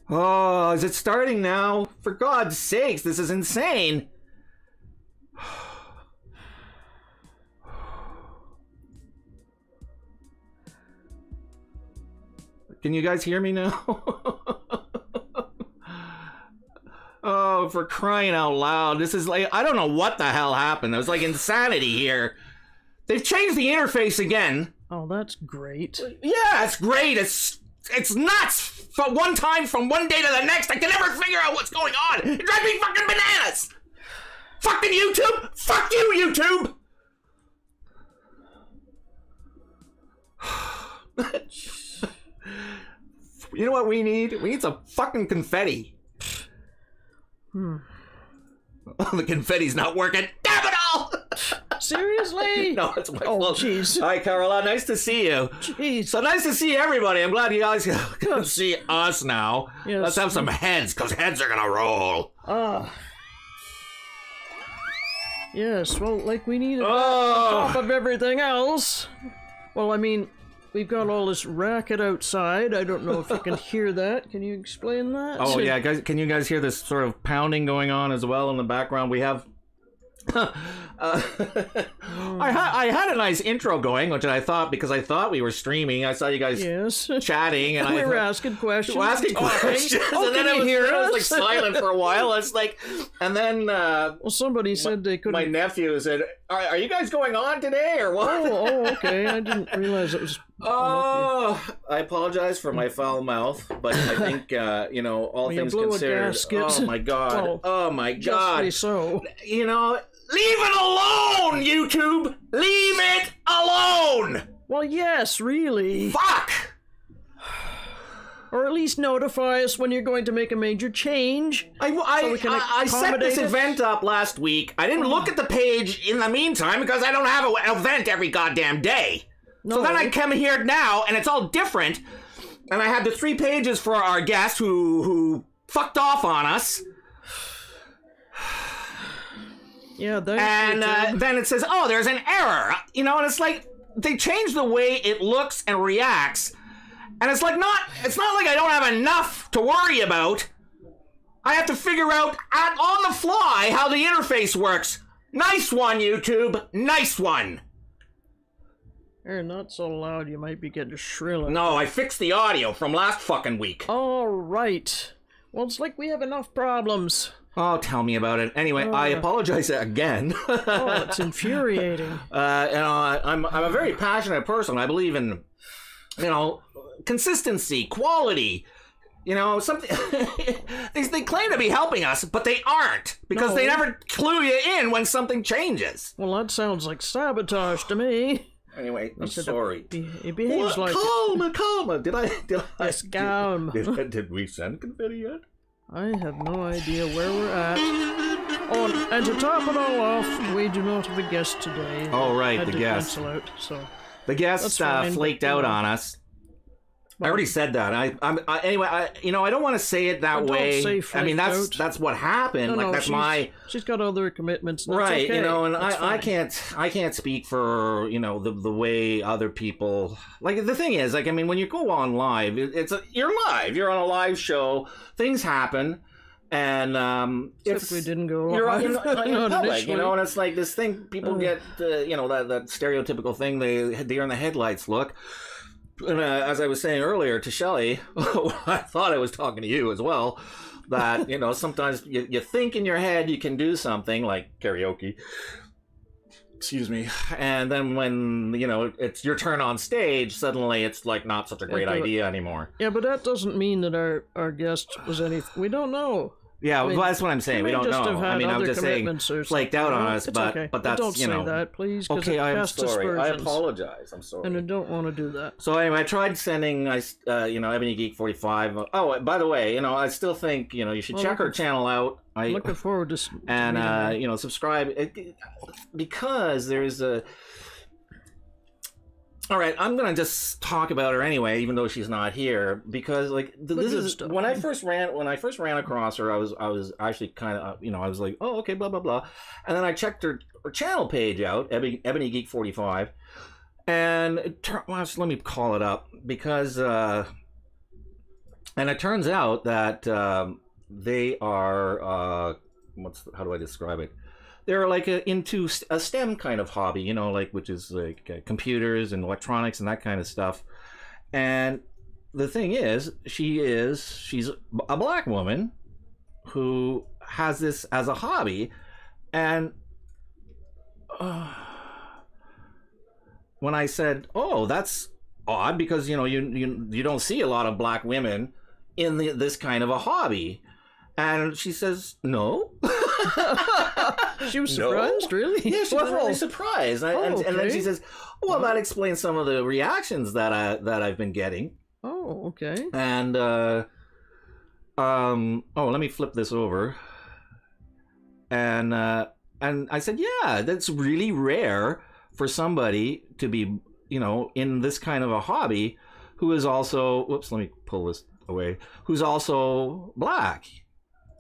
Oh, is it starting now? For God's sakes, this is insane. Can you guys hear me now? Oh, for crying out loud. This is like, I don't know what the hell happened. There was like insanity here. They've changed the interface again. Oh, that's great. Yeah, it's great. It's nuts. For one time, from one day to the next, I can never figure out what's going on. It drives me fucking bananas. Fucking YouTube. Fuck you, YouTube. You know what we need? We need some fucking confetti. The confetti's not working. Damn it all! Seriously? No, it's my fault. Oh, jeez. Hi, Carola. Nice to see you. Jeez. So nice to see everybody. I'm glad you guys can see us now. Yes. Let's have some heads, because heads are gonna roll. Yes, well, like we need on Oh! top of everything else. Well, I mean, we've got all this racket outside. I don't know if you can hear that. Can you explain that? Oh, yeah, guys, can you guys hear this sort of pounding going on as well in the background? We have... I had a nice intro going, which I thought, because I thought we were streaming. I saw you guys chatting, and we were asking questions. Asking questions, Oh, and then can you hear I was us? like silent for a while. It's like, and then well, somebody said they couldn't. My nephew said, "Are you guys going on today, or what?" Oh, okay. I didn't realize it was. Oh, I apologize for my foul mouth, but I think you know, all things considered. Oh my God! Oh my God! Justly so. You know. Leave it alone, YouTube! Leave it alone! Well, yes, really. Fuck! Or at least notify us when you're going to make a major change. I set this event up last week. I didn't look at the page in the meantime because I don't have an event every goddamn day. No. So then I come here now and it's all different. And I had the 3 pages for our guest who fucked off on us. Yeah, and then it says, oh, there's an error. You know, and it's like, they changed the way it looks and reacts. And it's like, it's not like I don't have enough to worry about. I have to figure out on the fly how the interface works. Nice one, YouTube. Nice one. You're not so loud, you might be getting shrill. No, I fixed the audio from last fucking week. All right. Well, it's like we have enough problems. Oh, tell me about it. Anyway, I apologize again. Oh, it's infuriating. You know, I'm a very passionate person. I believe in, you know, consistency, quality. You know, something. They claim to be helping us, but they aren't because they never clue you in when something changes. Well, that sounds like sabotage to me. Anyway, I'm sorry. He behaves like calma. Did I? Yes, calm. Did we send confetti yet? I have no idea where we're at. Oh, and to top it all off, we do not have a guest today. Oh, right, the guest. Cancel out, so. The guest flaked out on us. I already said that. Anyway, you know, I don't want to say it that way. I mean, that's what happened. No, that's she's got other commitments. Right, okay. you know, and I can't speak for, you know, the way other people. Like, the thing is, like, I mean, when you go on live, you're live. You're on a live show. Things happen. And if we didn't go live, you're in public, you know, and it's like this thing. People get, you know, that stereotypical thing. They're in the headlights look. And as I was saying earlier to Shelley, I thought I was talking to you as well, that, you know, sometimes you think in your head you can do something like karaoke, excuse me, and then when, you know, it's your turn on stage, suddenly it's like not such a great idea anymore. Yeah, but that doesn't mean that our guest was anything. We don't know. Yeah, well, that's what I'm saying. We don't know. I mean, I'm just saying, flaked out on us, but that's, don't you know. Don't say that, please. Okay, I'm sorry. I apologize. I'm sorry. And I don't want to do that. So anyway, I tried sending, you know, Ebony Geek 45. Oh, by the way, you know, I still think, you know, you should check her channel out. I'm looking forward to and you know, subscribe because there's a. All right, I'm gonna just talk about her anyway, even though she's not here, because like this is when I first ran across her, I was actually kind of you know, I was like, oh, okay, blah blah blah, and then I checked her channel page out, Ebony Geek 45, and well, let me call it up because And it turns out that they are how do I describe it? They're like into a STEM kind of hobby, you know, like which is like computers and electronics and that kind of stuff. And the thing is, she's a black woman who has this as a hobby, and when I said, "Oh, that's odd," because you know you don't see a lot of black women in this kind of a hobby, and she says, "No." She was surprised, no. really? Yeah, she was really surprised, and then she says, "Well, that explains some of the reactions that I've been getting." Oh, okay. And oh, let me flip this over. And I said, yeah, that's really rare for somebody to be, you know, in this kind of a hobby who is also, whoops, let me pull this away, who's also black.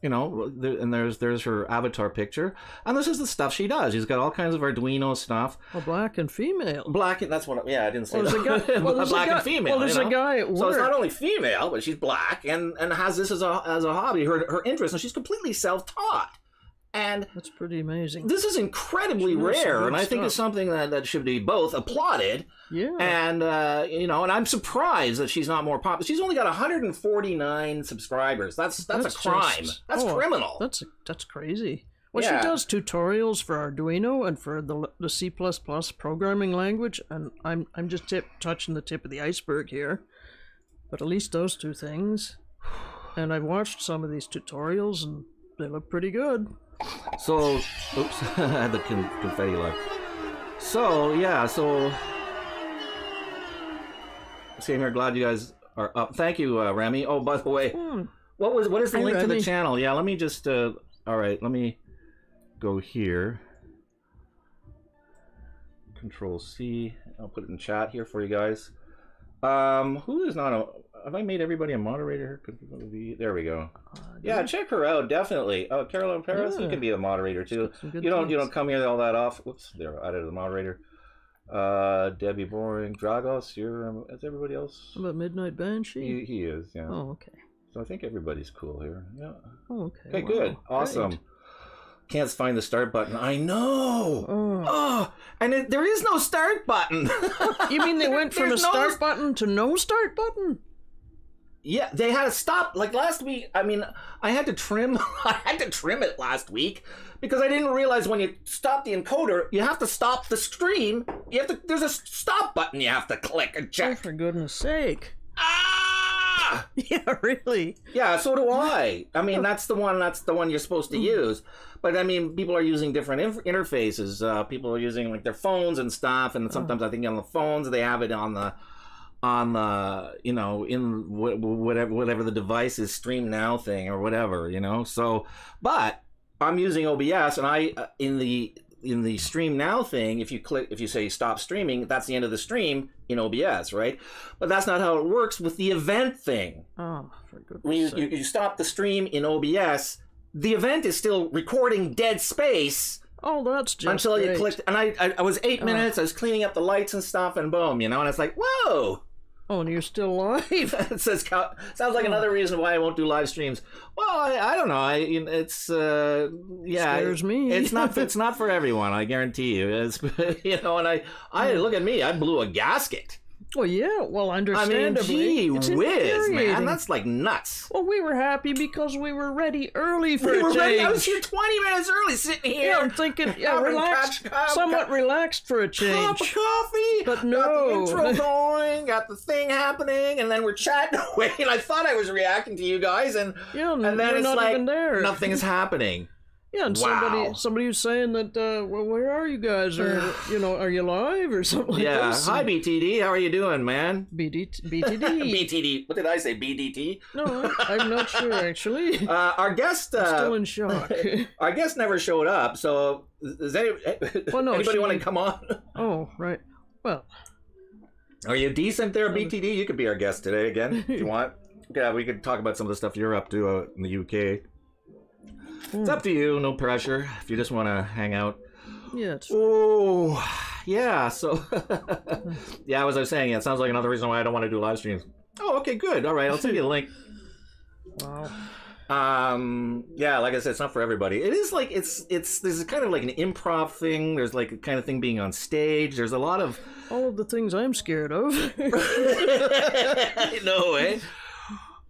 You know, and there's her avatar picture, and this is the stuff she does. She's got all kinds of Arduino stuff. Oh, black and female. Black, that's what. Yeah, I didn't say that. Black and female. Well, there's a guy at work. So it's not only female, but she's black and has this as a hobby, her interest, and she's completely self-taught. And that's pretty amazing. This is incredibly rare, and I think it's something that should be both applauded. Yeah. And you know, and I'm surprised that she's not more popular. She's only got 149 subscribers. That's a crime. That's criminal. That's crazy. Well, yeah. She does tutorials for Arduino and for the C++ programming language, and I'm just touching the tip of the iceberg here. But at least those two things. And I've watched some of these tutorials, and they look pretty good. So, oops, I had the confetti left. So, yeah, same here, glad you guys are up. Thank you, Remy. Oh, by the way, what is the link to the channel? Yeah, let me just, all right, let me go here. Control C. I'll put it in chat here for you guys. Who is not a... Have I made everybody a moderator? There we go. Yeah, check her out, definitely. Oh, Carolyn Paris, you can be a moderator too. You don't come here all that often. Whoops, there, I added a moderator. Debbie Boring, Dragos, is everybody else? How about Midnight Banshee? He is, yeah. Oh, okay. So I think everybody's cool here. Yeah. Oh, okay. Okay, good. Awesome. Great. Can't find the start button. I know. Oh, and there is no start button. You mean they went from a start button to no start button? Yeah, they had to stop. Like last week, I mean, I had to trim. I had to trim it last week because I didn't realize when you stop the encoder, you have to stop the stream. You have to. There's a stop button you have to click and check. Oh, for goodness sake! Ah! Yeah, really? Yeah, so do I. I mean, that's the one. That's the one you're supposed to use. But I mean, people are using different interfaces. People are using like their phones and stuff, and sometimes I think on the phones they have it on the you know, in whatever the device is, stream now thing or whatever, you know. So, but I'm using OBS, and I in the stream now thing, if you say stop streaming, that's the end of the stream in OBS, right? But that's not how it works with the event thing. Oh, for goodness sake. When you stop the stream in OBS, the event is still recording dead space. Oh, that's just until great. You clicked, and I was 8 minutes. I was cleaning up the lights and stuff, and boom, you know. And it's like, whoa. Oh, and you're still live. It says sounds like another reason why I won't do live streams. Well, I don't know. It's yeah, scares me. It's not for everyone. I guarantee you. It's, you know, and I look at me. I blew a gasket. Well, yeah. Well, understandably. I mean, gee whiz, man. That's like nuts. Well, we were happy because we were ready early for a change. I was here 20 minutes early, sitting here. Yeah, I'm thinking, relaxed, somewhat relaxed for a change. Cup of coffee. But no. Got the intro going, got the thing happening, and then we're chatting away, and I thought I was reacting to you guys, and then it's not like even there. Nothing is happening. Yeah, and somebody was saying that, well, where are you guys? Or, you know, are you live or something like this? Hi, BTD. How are you doing, man? BTD. BTD. What did I say, BDT? No, I'm not sure, actually. Our guest... I'm still in shock. Our guest never showed up, so anybody want to come on? Oh, right. Well... Are you decent there, BTD? You could be our guest today again, if you want. Yeah, we could talk about some of the stuff you're up to in the UK. It's up to you, no pressure, if you just want to hang out. Yeah, it's Oh, yeah, so... yeah, as I was saying, it sounds like another reason why I don't want to do live streams. Oh, okay, good. All right, I'll send you the link. Wow. Yeah, like I said, it's not for everybody. It is like there's kind of like an improv thing. There's like a kind of thing being on stage. There's a lot of all of the things I'm scared of. No way.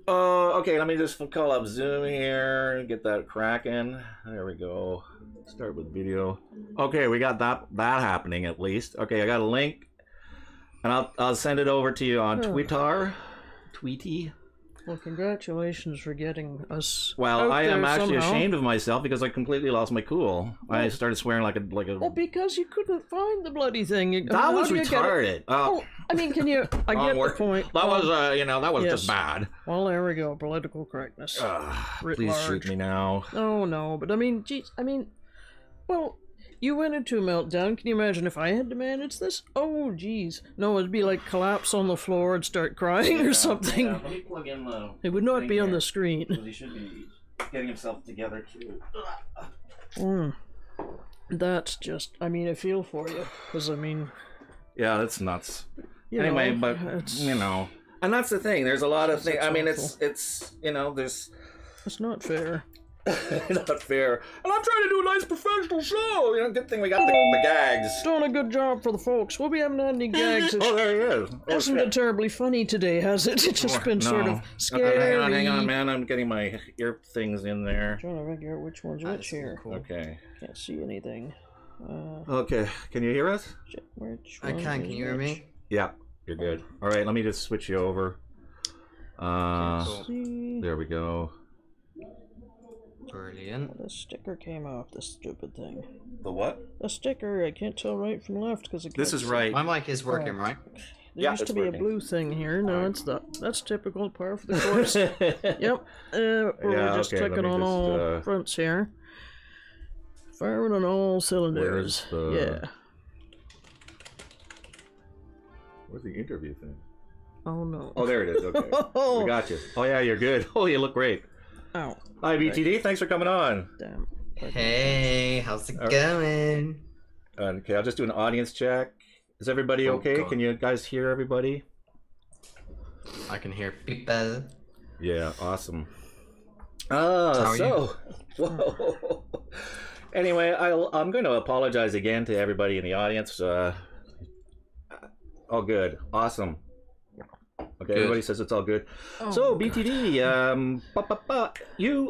Okay, let me just call up Zoom here, get that cracking. There we go. Start with video. Okay, we got that happening at least. Okay, I got a link, and I'll send it over to you on Tweety. Well, congratulations for getting us. Well, I am actually somehow. ashamed of myself because I completely lost my cool. I started swearing like a. Well, because you couldn't find the bloody thing. That was retarded. Oh, I mean, can you? I get the point. That was, that was just bad. Well, there we go. Political correctness. Please shoot me now. Oh no, but I mean, geez, well. You went into a meltdown. Can you imagine if I had to manage this? Oh, geez. No, it'd be like collapse on the floor and start crying or something. Yeah. Let me plug in the. It would not be on the screen. He should be getting himself together too. That's just. I mean, I feel for you, because I mean. Yeah, that's nuts. Anyway, but and that's the thing. There's a lot of things. I mean, it's there's. It's not fair. Not fair. And I'm trying to do a nice professional show. Good thing we got the gags. Doing a good job for the folks. Well, we haven't had any gags. Oh, there he is. Hasn't been terribly funny today, has it? It's just been sort of scary. Hang on, man. I'm getting my ear things in there. I'm trying to figure out which one's which here. Cool. Okay. Can't see anything. Okay. Can you hear us? I can. Can you hear me? Yeah. You're good. All right. Let me just switch you over. There we go. Brilliant. The sticker came off, this stupid thing. The what? The sticker, I can't tell right from left because it. This is right. My mic is working, right? There used to be a blue thing here. No, it's that's typical, par for the course. Yep. We're just clicking on all fronts here. Firing on all cylinders. Yeah. Where's the interview thing? Oh no. Oh, there it is. Okay. We got you. Oh yeah, you're good. Oh, you look great. Ow. Hi, BTD. Thanks for coming on. Damn. Hey, how's it going? Okay, I'll just do an audience check. Is everybody okay? Can you guys hear everybody? I can hear people. Yeah, awesome. Whoa. Anyway, I'm going to apologize again to everybody in the audience. All good. Awesome. Okay, good. Everybody says it's all good. Oh, so, BTD,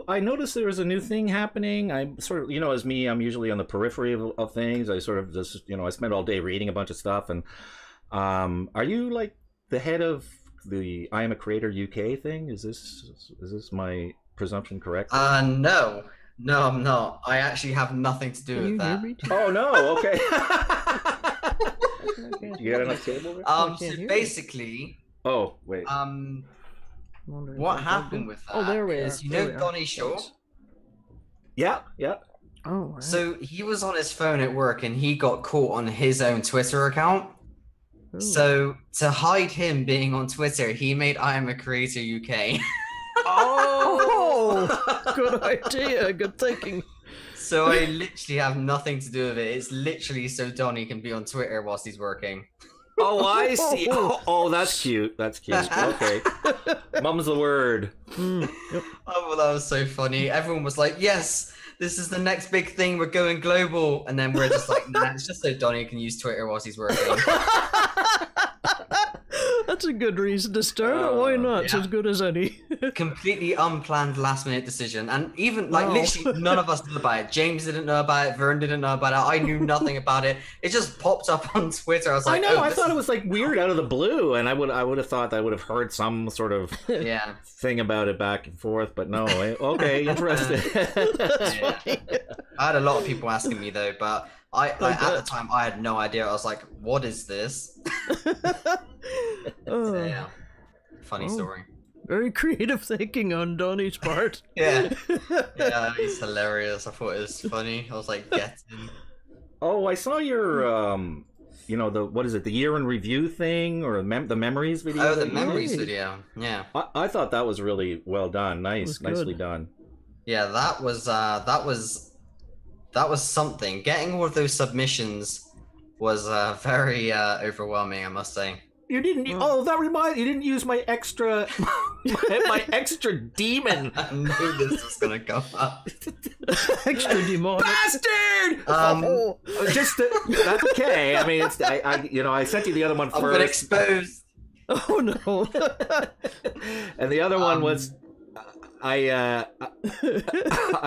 I noticed there was a new thing happening. I sort of, as me, I'm usually on the periphery of things. I sort of just, I spend all day reading a bunch of stuff. And are you like the head of the I Am a Creator UK thing? Is this my presumption correct? No, I'm not. I actually have nothing to do with that. Oh no, okay. You got enough table? So basically. Oh, wait. What happened with that is, Donnie Shaw? Yeah. Oh, right. So he was on his phone at work and he got caught on his own Twitter account. Ooh. So to hide him being on Twitter, he made I Am a Creator UK. Oh, good idea. Good thinking. So I literally have nothing to do with it. It's literally so Donnie can be on Twitter whilst he's working. Oh, I see. Oh, that's cute. That's cute. Okay. Mum's the word. Yep. Oh, well, that was so funny. Everyone was like, yes, this is the next big thing. We're going global. And then we're just like, nah, it's just so Donnie can use Twitter whilst he's working. That's a good reason to start it. Why not? It's as good as any. Completely unplanned last-minute decision. And even, literally none of us knew about it. James didn't know about it. Vern didn't know about it. I knew nothing about it. It just popped up on Twitter. I was like, I thought it was, weird out of the blue. And I would have thought I would have heard some sort of thing about it back and forth. But no. Okay, interesting. I had a lot of people asking me, though, but... at the time, I had no idea. I was like, what is this? Funny story. Very creative thinking on Donnie's part. Yeah, he's hilarious. I thought it was funny. I was like, get in. Oh, I saw your, what is it, the year in review thing, or the memories video? Oh, the memories video, yeah. I thought that was really well done. Nicely done. Yeah, that was something. Getting all of those submissions was very overwhelming, I must say. You didn't. Oh, that reminds. You didn't use my extra, my extra demon. I knew this was gonna come up. Extra demonic bastard. That's okay. I mean, it's I sent you the other one first. I've been exposed. Oh no. And the other one was, I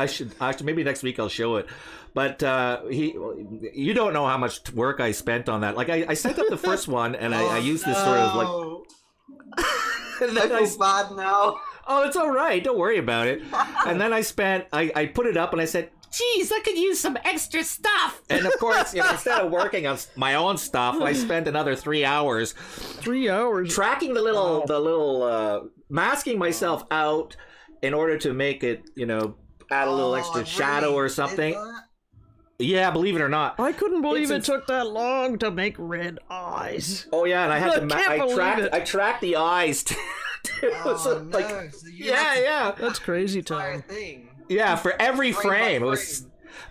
should maybe next week I'll show it. But you don't know how much work I spent on that. Like I sent up the first one, and I used this sort of like. And then I feel bad now. Oh, it's all right. Don't worry about it. And then I put it up, and I said, "Geez, I could use some extra stuff." And of course, instead of working on my own stuff, I spent another 3 hours. 3 hours tracking the little masking myself out in order to make it, add a little extra shadow or something. Yeah, believe it or not. I couldn't believe it took that long to make red eyes. Oh yeah, and I had I tracked the eyes too. So yeah. That's crazy, Tom. Yeah, for every frame. It was.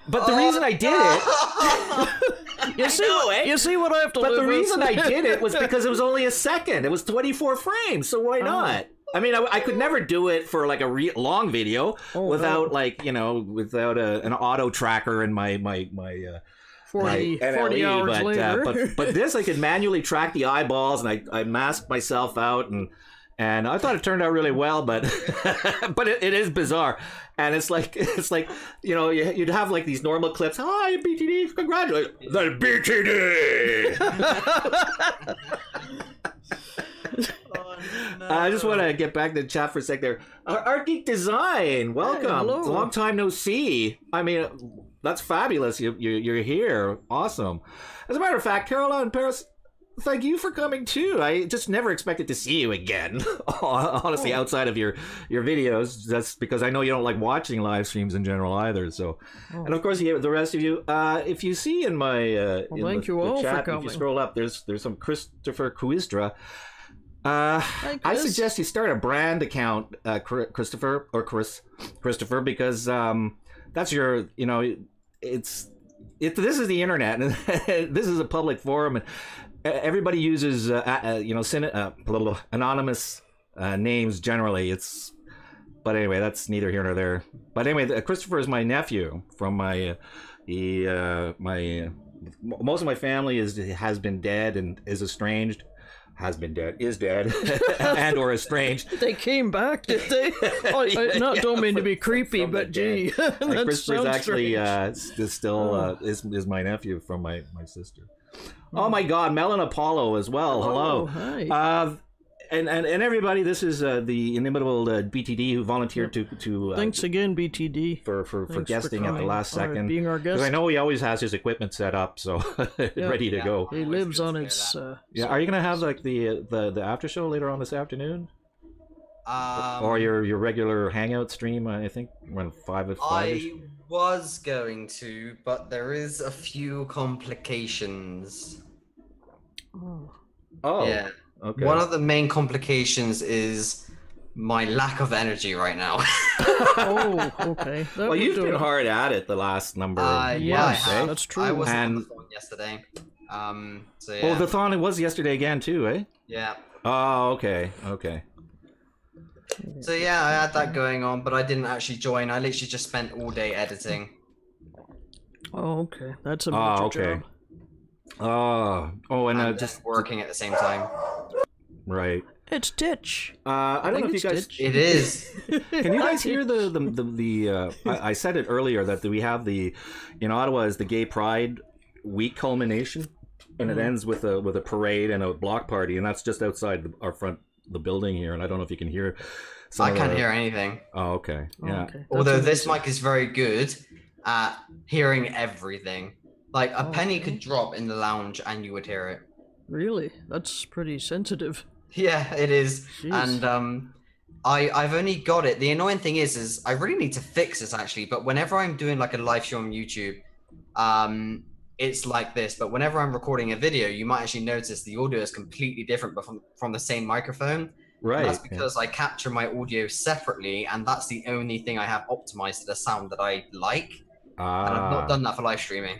But the reason I did it, you see what I have to. But the reason I did it was because it was only a second. It was 24 frames, so why not? I mean, I could never do it for like a long video without without an auto tracker in my 40 hours later. But this I could manually track the eyeballs, and I masked myself out, and I thought it turned out really well, but but it is bizarre, and it's like you'd have like these normal clips. Hi, BTD, congratulations, the BTD. I just want to get back to the chat for a sec there. Art Geek Design, welcome. Hey, long time no see. I mean, that's fabulous. You're here. Awesome. As a matter of fact, Caroline and Paris, thank you for coming too. I just never expected to see you again. Honestly, outside of your videos, that's because I know you don't like watching live streams in general either. So, and of course, the rest of you, if you see in my thank you all chat, for coming. if you scroll up, there's some Christopher Quistra. I suggest you start a brand account, Christopher or Christopher, because that's your, this is the internet, and this is a public forum, and everybody uses anonymous names generally. But anyway, that's neither here nor there. But anyway, Christopher is my nephew from my most of my family has been dead and is estranged. Has been dead, is dead, and or estranged. They came back, did they? Don't mean to be creepy, but gee, that Christopher's actually still is my nephew from my sister. Oh my God, Melon Apollo as well. Hello. Hi. And everybody, this is the inimitable BTD who volunteered to thanks again, BTD, for guesting at the last second. Being our guest. Because I know he always has his equipment set up, so ready to go. He lives on his. Are you gonna have like the after show later on this afternoon? Or your regular hangout stream? I think around 5 at 5. I was going to, but there is a few complications. Oh. Yeah. Okay. One of the main complications is my lack of energy right now. Oh, okay. Well, you've been hard at it the last number of months, eh? That's true. I was on the phone yesterday. So yeah. Oh, the thon was yesterday again too, eh? Yeah. Oh, okay. So yeah, I had that going on, but I didn't actually join. I literally just spent all day editing. Oh, okay. That's a major job. And just working at the same time. Right. It's Ditch. I don't know if you guys. It is. Can you guys hear the I said it earlier that we have in Ottawa is the Gay Pride Week culmination, and it ends with a parade and a block party, and that's just outside the building here, and I don't know if you can hear. I can't hear anything. Oh, okay. Yeah. Okay. Although this mic is very good at hearing everything. Like a penny could drop in the lounge and you would hear it. Really? That's pretty sensitive. Yeah, it is. Jeez. And I've only got it. The annoying thing is I really need to fix this actually, but whenever I'm doing like a live show on YouTube, it's like this. But whenever I'm recording a video, you might actually notice the audio is completely different but from the same microphone. Right. And that's because I capture my audio separately, and that's the only thing I have optimized to the sound that I like. And I've not done that for live streaming.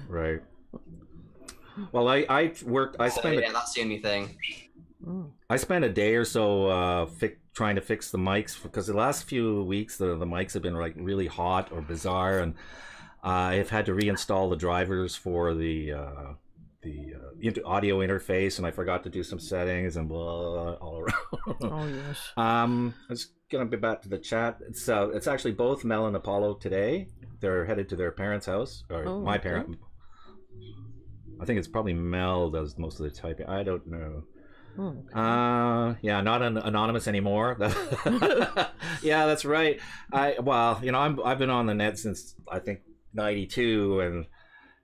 Right. Well, I worked. I spent. Yeah, that's the only thing. I spent a day or so trying to fix the mics because the last few weeks the mics have been like really hot or bizarre, and I've had to reinstall the drivers for the audio interface, and I forgot to do some settings and blah all around. Oh yes. I was gonna be back to the chat. It's actually both Mel and Apollo today. They're headed to their parents' house, or my parent. I think it's probably Mel does most of the typing. I don't know. Oh, okay. Yeah, not anonymous anymore. Yeah, that's right. Well, you know, I've been on the net since I think '92, and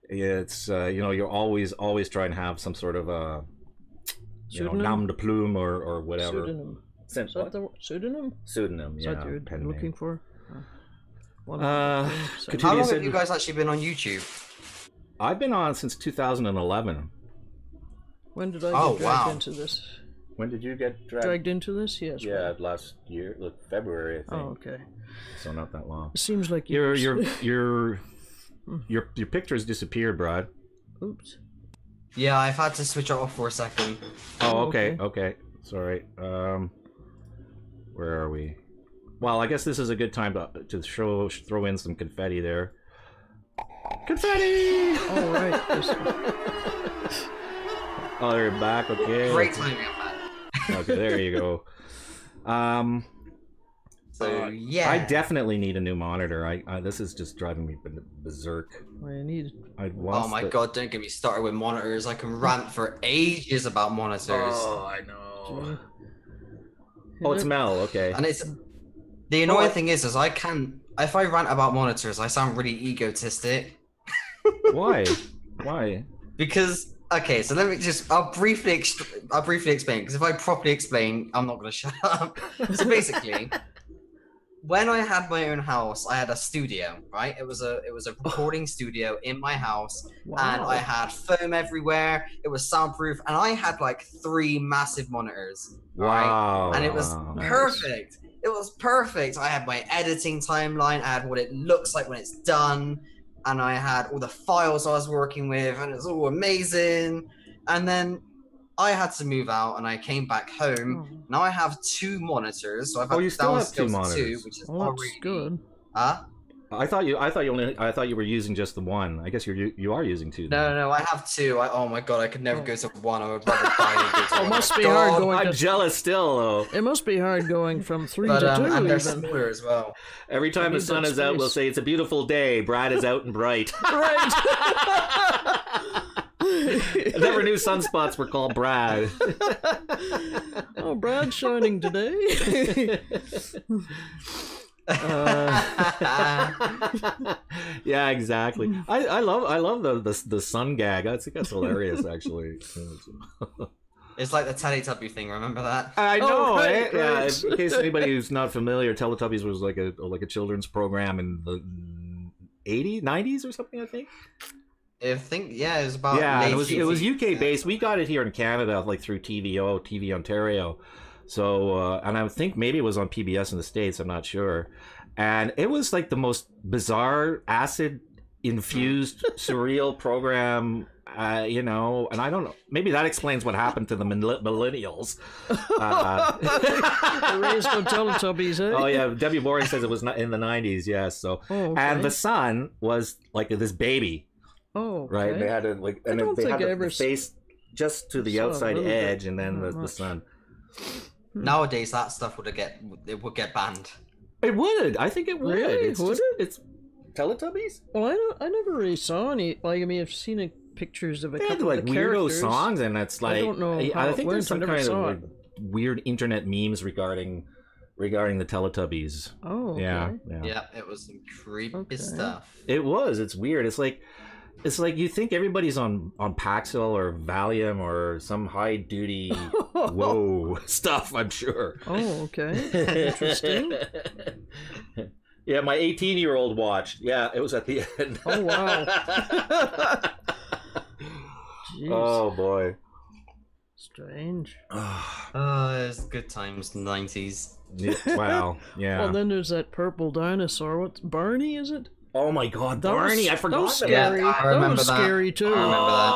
it's you know, you're always trying to have some sort of a nom de plume or whatever. Pseudonym. Is that the pseudonym? Pseudonym, yeah. Is that you're looking for? How long have you guys actually been on YouTube? I've been on since 2011. When did I get dragged into this? When did you get dragged into this? Yes. Yeah, last year, February, I think. Oh, okay. So not that long. It seems like your pictures disappeared, Brad. Oops. Yeah, I've had to switch it off for a second. Oh, okay. Sorry. Where are we? Well, I guess this is a good time to throw in some confetti there. Confetti! All right. Oh, they're back. Okay. Great timing on that. Okay, there you go. So yeah, I definitely need a new monitor. This is just driving me berserk. What do you need? Oh my god! Don't get me started with monitors. I can rant for ages about monitors. Oh, I know. Oh, it's Mel. Okay. And it's the annoying thing is I can. If I rant about monitors, I sound really egotistic. Why? Why? Because okay, so let me just. I'll briefly explain. Because if I properly explain, I'm not going to shut up. So basically, when I had my own house, I had a studio. Right? It was a recording studio in my house, and I had foam everywhere. It was soundproof, and I had like 3 massive monitors. Wow! Right? And it was perfect. It was perfect. I had my editing timeline. I had what it looks like when it's done. And I had all the files I was working with, and it was all amazing. And then I had to move out, and I came back home. Now I have 2 monitors. So I've got you still have 2 monitors, which is already good. Huh? I thought you were using just the one. I guess you are using 2. No, I have 2. Oh my god, I could never go to one. I would rather buy and go to It must be hard going. I'm jealous still, though. It must be hard going from 3 to 2. And they're similar as well. Every time the sun is out, we'll say it's a beautiful day. Brad is out and bright. Right. I never knew sunspots were called Brad. Oh, Brad's shining today. Yeah, exactly. I love the sun gag. I think that's hilarious, actually. It's like the Teletubby thing. Remember that? I know. Right. Yeah. In case anybody who's not familiar, Teletubbies was like a children's program in the 80s, 90s or something. I think. Yeah, it was about. Yeah, it was UK based. We got it here in Canada, like through TV Ontario. So, and I think maybe it was on PBS in the States, I'm not sure. And it was like the most bizarre, acid-infused, surreal program, you know, and I don't know, maybe that explains what happened to the millennials. Raised on Teletubbies, eh? Oh, yeah, Debbie Boring says it was in the 90s, yes. So, and the son was like this baby. Oh, okay. Right? And they had to, like, and they had the face just to the outside edge, and then the sun. Nowadays, that stuff would get banned. It would. I think it would. Really? It's Teletubbies. Well, I never really saw any. Like, I mean, I've seen pictures of a couple like of the weirdo characters. songs, and it's like I don't know. I think there's some kind of like, weird internet memes regarding the Teletubbies. Oh, okay. Yeah, it was some creepy stuff. It was. It's weird. It's like you think everybody's on Paxil or Valium or some high duty whoa stuff, I'm sure. Oh, okay. Interesting. Yeah, my 18-year-old watched. Yeah, it was at the end. Oh, wow. Jeez. Oh, boy. Strange. It's good times, 90s. Wow, yeah. Well, then there's that purple dinosaur. What's Barney, is it? Oh my God, Barney! I forgot that was scary. Yeah, I remember that was scary too. I remember that.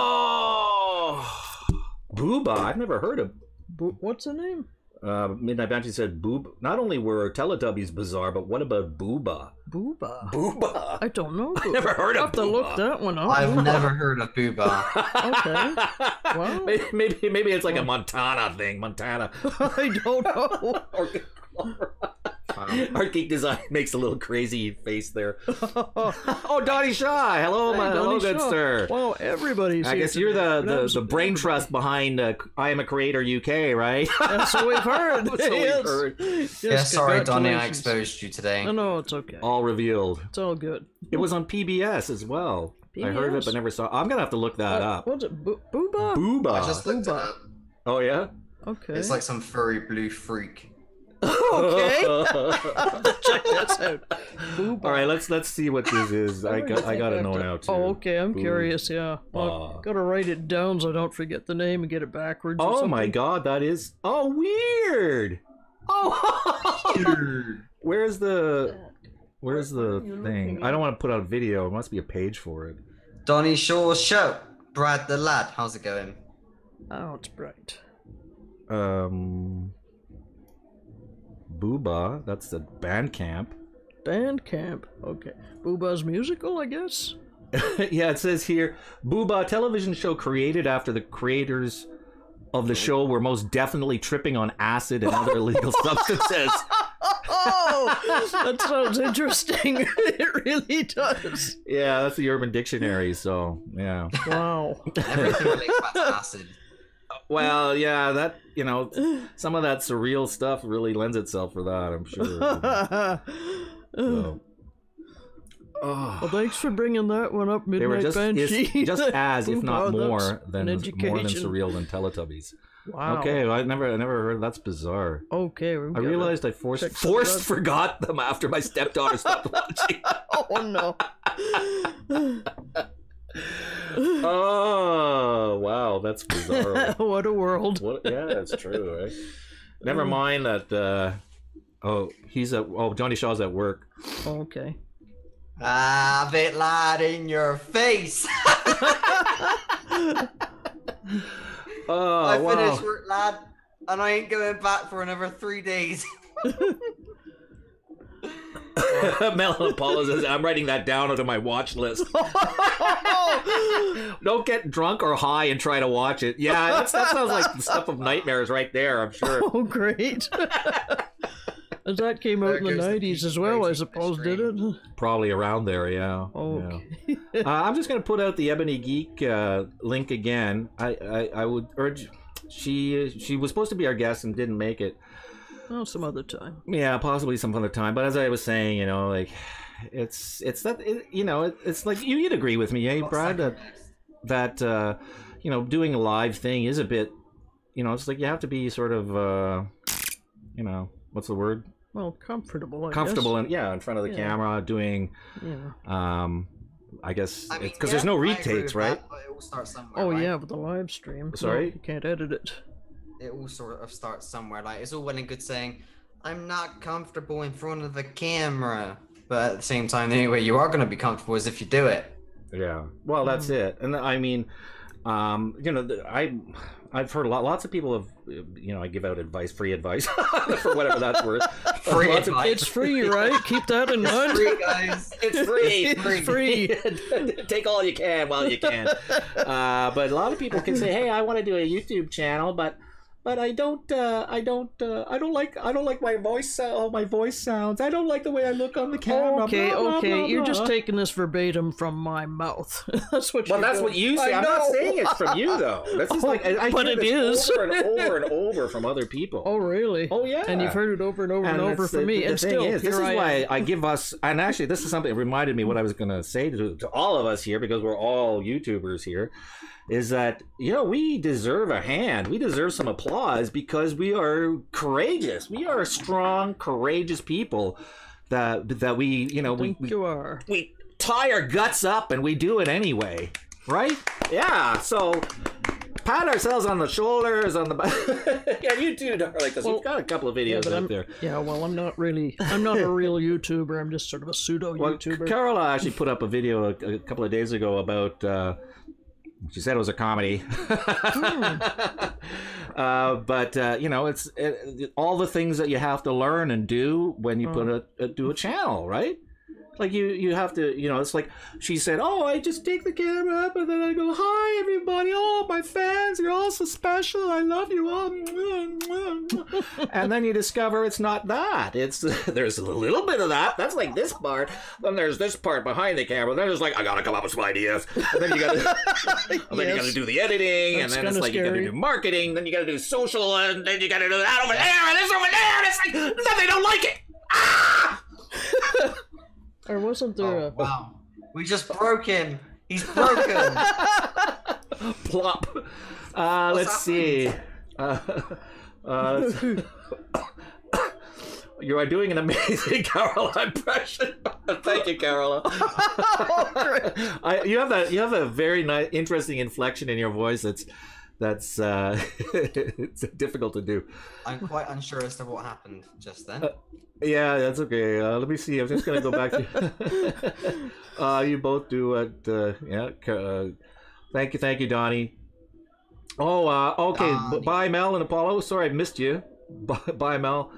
Booba. I've never heard of. What's the name? Midnight Banshee said Boob. Not only were Teletubbies bizarre, but what about Booba? Booba. Booba. I don't know. I never heard of I'll have to Booba. look that one up. I've never heard of Booba. Okay. Well, maybe it's like a Montana thing. Montana. I don't know. Our Geek Design makes a little crazy face there. Oh, Donnie Shaw. Hello, hello, good sir. Well, everybody's I here guess you're today. the brain trust behind I Am a Creator UK, right? That's what we've heard. That's what we've heard. Yes, Yeah, sorry, Donnie, I congratulations. exposed you today. No, it's okay. All revealed. It's all good. It was on PBS as well. I heard of it, but never saw. I'm gonna have to look that up. What's it? Booba? Booba. I just looked it Booba. up. Oh yeah. Okay. It's like some furry blue freak. Okay. Check this out. Booba. All right, let's see what this is. I gotta know now too. Oh, okay. I'm curious. Yeah. Well, gotta write it down so I don't forget the name and get it backwards. Or Oh something. my God, that is weird. Oh, where's the thing? I don't want to put out a video. There must be a page for it. Donnie Shaw's show. Brad the lad. How's it going? Oh, it's bright. Booba. That's the Bandcamp. Bandcamp. Okay. Booba's musical, I guess. Yeah, it says here, Booba, television show created after the creators of the show were most definitely tripping on acid and other illegal substances. Oh, that sounds interesting. It really does. Yeah, that's the Urban Dictionary, so, yeah. Wow. Everything relates back to acid. Well, yeah, that, some of that surreal stuff really lends itself for that, I'm sure. So. Oh. Well, thanks for bringing that one up, They were Midnight Banshee. just as, if not more than education. surreal than Teletubbies. Wow. Okay, well, I never heard. That's bizarre. Okay, I realized I forced forgot them after my stepdaughter stopped watching. Oh no. Oh wow, that's bizarre. What a world. Yeah, that's true. Right? Never mind that. Johnny Shaw's at work. Okay. Have it, lad, in your face. I finished work, lad, and I ain't going back for another 3 days. Melon Paula says, I'm writing that down onto my watch list. Don't get drunk or high and try to watch it. Yeah, that sounds like the stuff of nightmares right there, I'm sure. Oh, great. And that came out in the 90s as well, I suppose, did it? Probably around there, yeah. Okay. Yeah. I'm just going to put out the Ebony Geek link again. I would urge... She was supposed to be our guest and didn't make it. Well, some other time. Yeah, possibly some other time. But as I was saying, like, it's like you'd agree with me, eh, Brad? That doing a live thing is a bit, it's like you have to be sort of, what's the word? Well, comfortable. I comfortable, guess. And in front of the camera, doing. Yeah. I guess because there's no retakes, right? That, but it will start somewhere. Oh right? yeah, with the live stream. Sorry, you can't edit it. It will sort of start somewhere. Like, it's all well and good saying, I'm not comfortable in front of the camera, but at the same time, the only way you are going to be comfortable is if you do it. Yeah. Well, that's it. And I mean, I've heard lots of people have, I give out advice, free advice, for whatever that's worth. Free advice. It's free, right? Keep that in mind. It's free, guys. It's free. It's free. Take all you can while you can. But a lot of people can say, "Hey, I want to do a YouTube channel, but I don't like my voice. My voice sounds. I don't like the way I look on the camera." Okay, blah, blah, okay. blah, You're blah. just taking this verbatim from my mouth. That's what. Well, that's what you say. I'm not saying it's from you, though. This is like I but hear it this is over and over and over from other people. Oh, really? Oh, yeah. And you've heard it over and over and over from me. And still, this is why I give us. And actually, this is something that reminded me what I was going to say to all of us here, because we're all YouTubers here. Is that, we deserve a hand. We deserve some applause because we are courageous. We are strong, courageous people that we, we tie our guts up and we do it anyway. Right? Yeah. So pat ourselves on the shoulders, on the back. Yeah, you too, darling, because we've got a couple of videos out there. Yeah, well, I'm not a real YouTuber. I'm just sort of a pseudo YouTuber. Carola actually put up a video a couple of days ago about She said it was a comedy. But you know, it's all the things that you have to learn and do when you do a channel, right? Like you have to, you know, it's like she said, oh, I just take the camera up and then I go, hi everybody, oh my fans, you're all so special, I love you all. And then you discover it's not that. It's there's a little bit of that. That's like this part. Then there's this part behind the camera. Then there's like, I gotta come up with some ideas. And then you gotta then you gotta do the editing, and then it's like scary. You gotta do marketing, then you gotta do social, and then you gotta do that over there and this over there, and it's like then they don't like it. Ah! Or wasn't there a... Wow. We just broke him. He's broken. Plop. Let's see. You are doing an amazing Carola impression. Thank you, Carola. You have a very nice, interesting inflection in your voice. That's it's difficult to do. I'm quite unsure as to what happened just then. Yeah, that's okay. Let me see. I'm just gonna go back to you both do it. Thank you, Donnie. Oh, okay. Donnie. Bye, Mel and Apollo. Sorry, I missed you. Bye, Mel.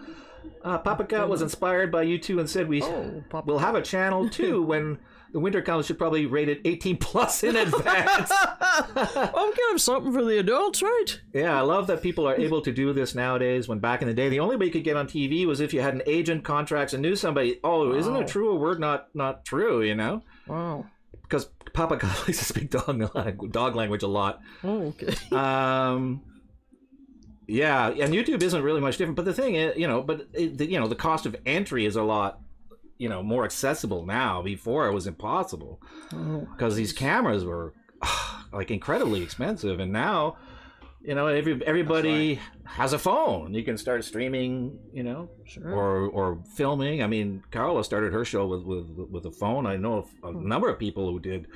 Papa Cat was inspired by you two and said we'll have a channel too when the winter comes. Should probably rate it 18+ in advance. I'm kind of something for the adults, right? Yeah, I love that people are able to do this nowadays, when back in the day the only way you could get on TV was if you had an agent, contracts, and knew somebody. Oh, isn't it true? A word not true, you know? Wow. Because Papa Cat likes to speak dog language a lot. Oh, okay. Yeah, and YouTube isn't really much different. But the thing is, you know, the cost of entry is a lot, you know, more accessible now. Before it was impossible because these cameras were like incredibly expensive, and now, you know, everybody has a phone. You can start streaming, you know, or filming. I mean, Carola started her show with a phone. I know a number of people who did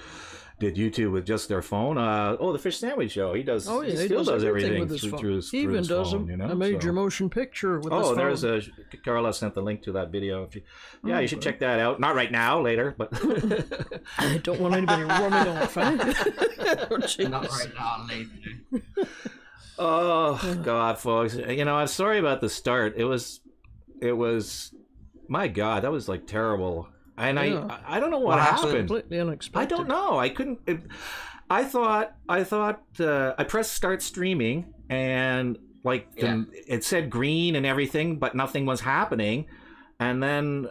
YouTube with just their phone. The Fish Sandwich Show. He does. Oh yeah, he still does everything through his phone. You know, a major motion picture with his phone. There's Carola sent the link to that video. You should check that out. Not right now, later, but I don't want anybody running off. Not right now, later. Oh God, folks! You know, I'm sorry about the start. It was, my God, that was like terrible. And I don't know what happened. Completely unexpected. I don't know. I couldn't. I thought I pressed start streaming, and it said green and everything, but nothing was happening. And then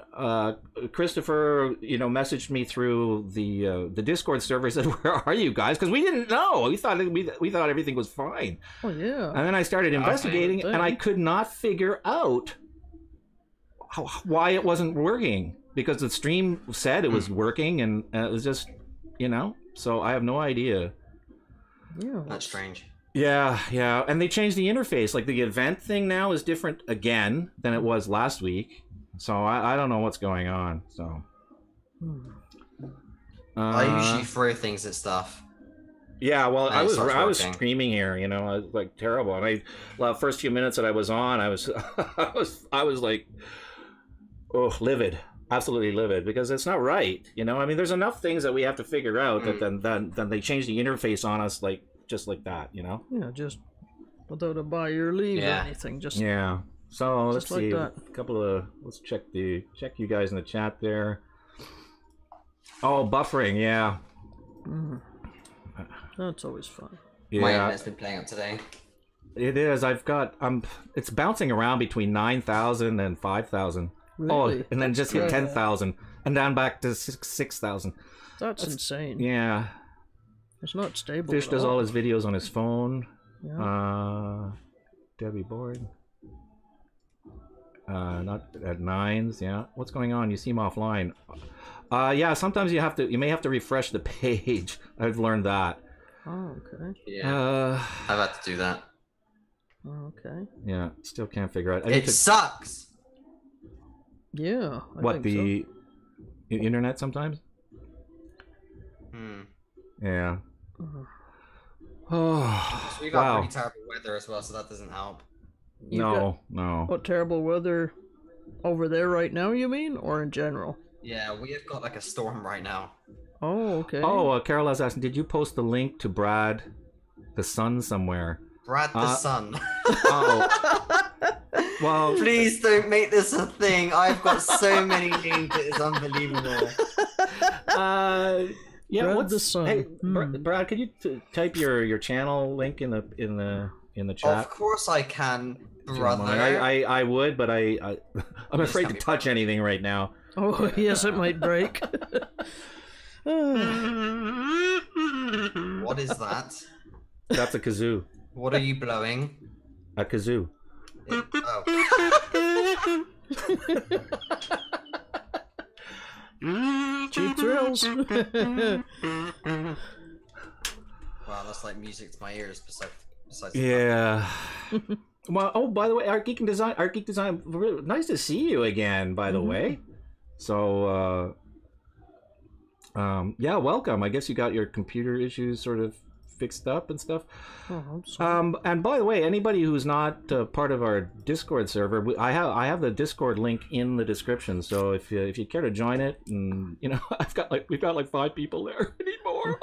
Christopher, you know, messaged me through the Discord server. He said, "Where are you guys?" Because we didn't know. We thought everything was fine. Oh yeah. And then I started investigating, and I could not figure out why it wasn't working. Because the stream said it was working, and it was just, you know, so I have no idea. Yeah, that's strange. Yeah, and they changed the interface. Like the event thing now is different again than it was last week. So I don't know what's going on. So I usually throw things at stuff. Yeah, well, I was screaming here, you know, I was like terrible. And first few minutes that I was on, I was like, livid. Absolutely livid, because it's not right, you know. I mean, there's enough things that we have to figure out that then they change the interface on us just like that, you know. Yeah, just without a by your leave or anything. Just So let's see that. Let's check you guys in the chat there. Oh, buffering, yeah. That's always fun. Yeah, my internet's been playing up today. It is. It's bouncing around between 9,000 and 5,000. Really? And then just hit 10,000 and down back to 6,000. That's insane. Yeah. It's not stable. Fish does all his videos on his phone. Yeah. Debbie bored. Not at 9s. Yeah. What's going on? You seem offline. Yeah. Sometimes you may have to refresh the page. I've learned that. Oh, okay. Yeah. I've had to do that. Oh, okay. Yeah. Still can't figure out. It sucks. Yeah. The internet sometimes? Yeah. So we got pretty terrible weather as well, so that doesn't help. No. What terrible weather over there right now, you mean? Or in general? Yeah, we have got like a storm right now. Oh, okay. Oh, Carol is asking, did you post the link to Brad the Sun somewhere? Brad the Sun. Oh. Well, please don't make this a thing. I've got so many names, it is unbelievable. Yeah, Brad what's the Sun? Hey, Brad, could you type your channel link in the chat? Of course I can, brother. I would, but I'm afraid to touch anything right now. Oh, yes, it might break. What is that? That's a kazoo. What are you blowing? A kazoo. Cheap thrills. Wow, that's like music to my ears. Besides Yeah. Well, oh, by the way, Art Geek Design, nice to see you again. By the way, so yeah, welcome. I guess you got your computer issues sort of fixed up and stuff. And by the way, anybody who's not part of our Discord server, I have the Discord link in the description. So if you care to join it, and you know, we've got like 5 people there. We need more.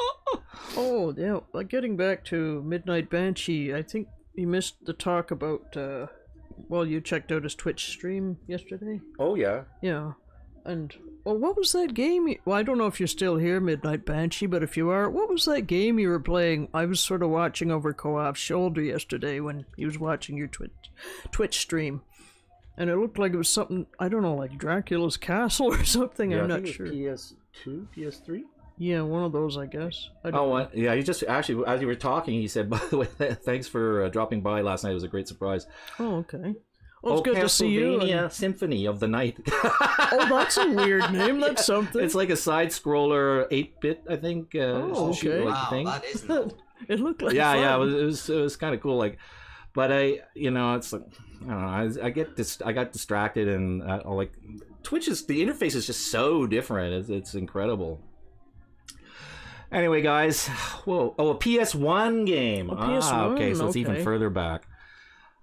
Oh yeah, like getting back to Midnight Banshee, I think you missed the talk about. Well, you checked out his Twitch stream yesterday. Oh yeah. Yeah, and. Well, what was that game? Well, I don't know if you're still here, Midnight Banshee, but if you are, what was that game you were playing? I was sort of watching over Co-op's shoulder yesterday when he was watching your Twitch stream. And it looked like it was something, I don't know, like Dracula's Castle or something, yeah, I'm I not think sure. PS2, PS3? Yeah, one of those, I guess. Yeah, you just, actually, as you were talking, he said, by the way, thanks for dropping by last night. It was a great surprise. Oh, okay. Well, it's good to see you. Castlevania Symphony of the Night. Oh, that's a weird name. That's something. It's like a side-scroller 8-bit, I think. Okay. Wow, that is nice. It looked like yeah, fun. yeah. It was kind of cool. Like, but it's like, I don't know. I got distracted and like Twitch the interface is just so different. It's incredible. Anyway, guys, whoa! Oh, a PS1 game. A PS1. Okay, so it's even further back.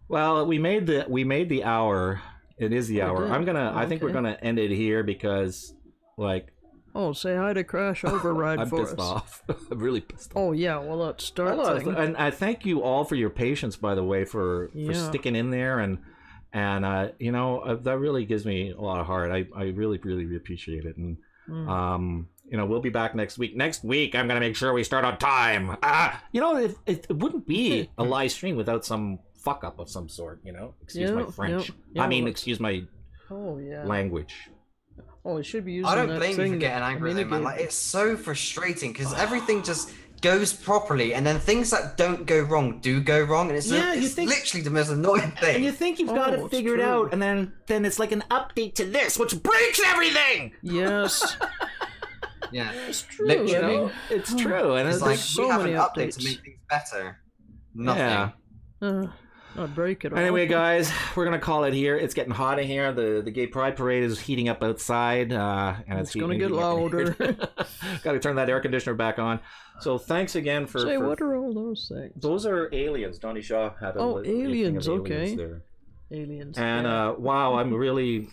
Well, we made the hour. It is the hour. I think we're gonna end it here because, like. Oh, say hi to Crash Override I'm for pissed us. off. I'm really pissed off. Oh yeah, well let's start. And I thank you all for your patience, by the way, for sticking in there and you know, that really gives me a lot of heart. I really appreciate it. And you know, we'll be back next week. Next week, I'm gonna make sure we start on time. You know, it wouldn't be a live stream without some fuck up of some sort. You know, excuse my French. I mean, excuse my language. Oh, it should be using I don't that blame you thing for getting angry though, man. Like, it's so frustrating because everything just goes properly, and then things that don't go wrong do go wrong, and it's literally the most annoying thing. And you think you've got it figured out, and then it's like an update to this, which breaks everything. Yes. Yeah, it's true. Literally. It's true, and it's like so we have many an update updates to make things better. Nothing. Yeah. Not break it all. Anyway, guys, we're gonna call it here. It's getting hot in here. The Gay Pride Parade is heating up outside, and it's gonna get louder. Got to turn that air conditioner back on. So thanks again for. Say, what are all those things? Those are aliens. Johnny Shaw had a aliens. Okay. There. Aliens. And wow, I'm really,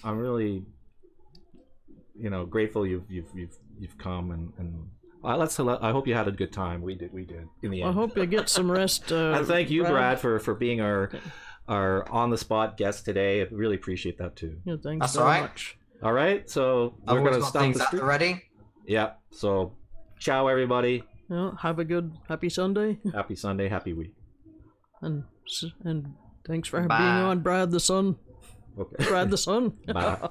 you know, grateful you've come and. I hope you had a good time. We did in the end. I hope you get some rest. And thank you, Brad, for being our on the spot guest today. I really appreciate that too. Yeah, thanks That's very much. All right, so we're gonna stop the stream already. Yeah. So, ciao, everybody. Yeah, have a good, happy Sunday. Happy Sunday, happy week. And thanks for being on, Brad the Sun. Okay. Brad the Sun. Bye.